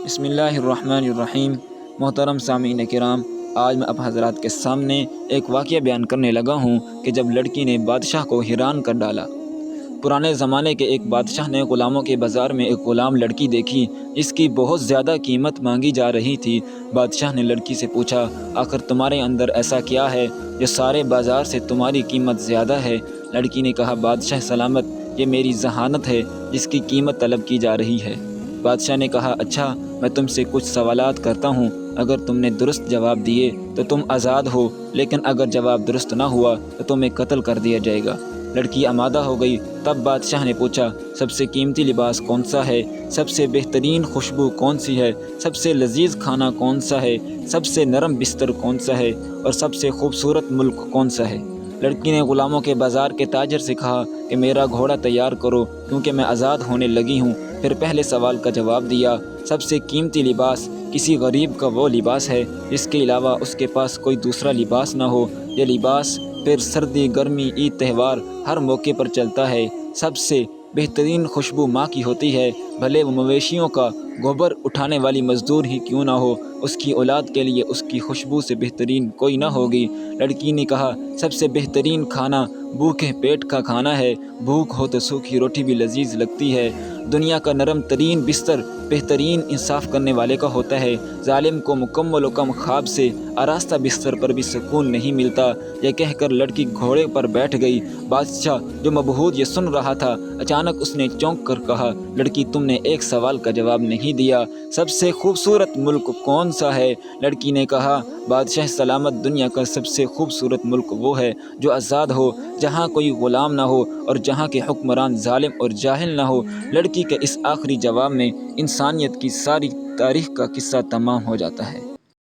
بسم اللہ الرحمن الرحیم۔ محترم سامعین کرام، آج میں آپ حضرات کے سامنے ایک واقعہ بیان کرنے لگا ہوں کہ جب لڑکی نے بادشاہ کو حیران کر ڈالا۔ پرانے زمانے کے ایک بادشاہ نے غلاموں کے بازار میں ایک غلام لڑکی دیکھی جس کی بہت زیادہ قیمت مانگی جا رہی تھی۔ بادشاہ نے لڑکی سے پوچھا، آخر تمہارے اندر ایسا کیا ہے جو سارے بازار سے تمہاری قیمت زیادہ ہے؟ لڑکی نے کہا، بادشاہ سلامت، یہ میری ذہانت ہے جس کی قیمت طلب کی جا رہی ہے۔ بادشاہ نے کہا، اچھا، میں تم سے کچھ سوالات کرتا ہوں، اگر تم نے درست جواب دیے تو تم آزاد ہو، لیکن اگر جواب درست نہ ہوا تو تمہیں قتل کر دیا جائے گا۔ لڑکی آمادہ ہو گئی۔ تب بادشاہ نے پوچھا، سب سے قیمتی لباس کون سا ہے؟ سب سے بہترین خوشبو کون سی ہے؟ سب سے لذیذ کھانا کون سا ہے؟ سب سے نرم بستر کون سا ہے؟ اور سب سے خوبصورت ملک کون سا ہے؟ لڑکی نے غلاموں کے بازار کے تاجر سے کہا کہ میرا گھوڑا تیار کرو کیونکہ میں آزاد ہونے لگی ہوں۔ پھر پہلے سوال کا جواب دیا، سب سے قیمتی لباس کسی غریب کا وہ لباس ہے جس کے علاوہ اس کے پاس کوئی دوسرا لباس نہ ہو۔ یہ لباس پھر سردی، گرمی، عید، تہوار ہر موقع پر چلتا ہے۔ سب سے بہترین خوشبو ماں کی ہوتی ہے، بھلے وہ مویشیوں کا گوبر اٹھانے والی مزدور ہی کیوں نہ ہو، اس کی اولاد کے لیے اس کی خوشبو سے بہترین کوئی نہ ہوگی۔ لڑکی نے کہا، سب سے بہترین کھانا بھوکے پیٹ کا کھانا ہے، بھوک ہو تو سوکھی روٹی بھی لذیذ لگتی ہے۔ دنیا کا نرم ترین بستر بہترین انصاف کرنے والے کا ہوتا ہے، ظالم کو مکمل و کم خواب سے آراستہ بستر پر بھی سکون نہیں ملتا۔ یہ کہہ کر لڑکی گھوڑے پر بیٹھ گئی۔ بادشاہ جو مبہوت یہ سن رہا تھا، اچانک اس نے چونک کر کہا، لڑکی تم نے ایک سوال کا جواب نہیں دیا، سب سے خوبصورت ملک کون سا ہے؟ لڑکی نے کہا، بادشاہ سلامت، دنیا کا سب سے خوبصورت ملک وہ ہے جو آزاد ہو، جہاں کوئی غلام نہ ہو اور جہاں کے حکمران ظالم اور جاہل نہ ہو۔ لڑکی کے اس آخری جواب میں انسانیت کی ساری تاریخ کا قصہ تمام ہو جاتا ہے۔